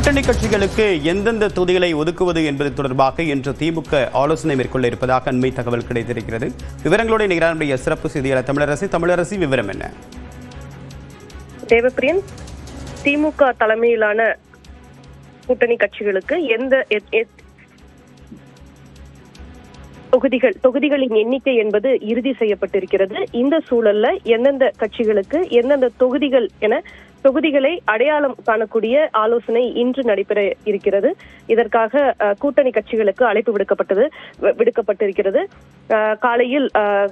கூட்டணி கட்சிகளுக்கு எந்தெந்த தொகுதிகளை ஒதுக்குவது என்பது தொடர்பாக இன்று திமுக ஆலோசனை மேற்கொள்ள இருப்பதாக அண்மை தகவல் கிடைத்திருக்கிறது. விவரங்களோடு நிகழ்ச்சிய சிறப்பு செய்தியாளர் தமிழரசி விவரம் என்ன? தேவப்பிரியன், திமுக தலைமையிலான கூட்டணி கட்சிகளுக்கு தொகுதிகளின் எண்ணிக்கை என்பது இறுதி செய்யப்பட்டிருக்கிறது. இந்த சூழல்ல எந்தெந்த கட்சிகளுக்கு எந்தெந்த தொகுதிகள் என தொகுதிகளை அடையாளம் காணக்கூடிய ஆலோசனை இன்று நடைபெற இருக்கிறது. இதற்காக கூட்டணி கட்சிகளுக்கு அழைப்பு விடுக்கப்பட்டிருக்கிறது. காலையில்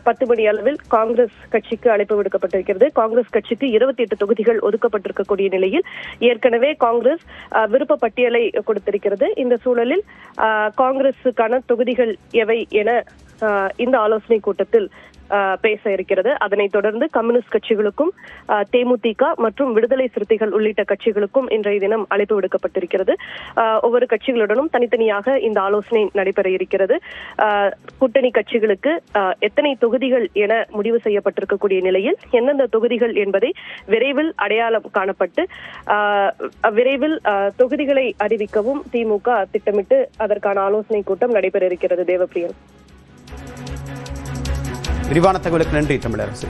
10 மணி அளவில் காங்கிரஸ் கட்சிக்கு அழைப்பு விடுக்கப்பட்டிருக்கிறது. காங்கிரஸ் கட்சிக்கு 28 தொகுதிகள் ஒதுக்கப்பட்டிருக்கக்கூடிய நிலையில் ஏற்கனவே காங்கிரஸ் விருப்ப பட்டியலை கொடுத்திருக்கிறது. இந்த சூழலில் காங்கிரசுக்கான தொகுதிகள் எவை என இந்த ஆலோசனை கூட்டத்தில் பேச இருக்கிறது. அதனைத் தொடர்ந்து கம்யூனிஸ்ட் கட்சிகளுக்கும் தேமுதிக மற்றும் விடுதலை சிறுத்தைகள் உள்ளிட்ட கட்சிகளுக்கும் இன்றைய தினம் அழைப்பு விடுக்கப்பட்டிருக்கிறது. ஒவ்வொரு கட்சிகளுடனும் தனித்தனியாக இந்த ஆலோசனை நடைபெற இருக்கிறது. கூட்டணி கட்சிகளுக்கு எத்தனை தொகுதிகள் என முடிவு செய்யப்பட்டிருக்கக்கூடிய நிலையில் எந்தெந்த தொகுதிகள் என்பதை விரைவில் அடையாளம் காணப்பட்டு விரைவில் தொகுதிகளை அறிவிக்கவும் திமுக திட்டமிட்டு அதற்கான ஆலோசனை கூட்டம் நடைபெற இருக்கிறது. தேவப்பிரியன், விரிவான தகவலுக்கு நன்றி தமிழரசி.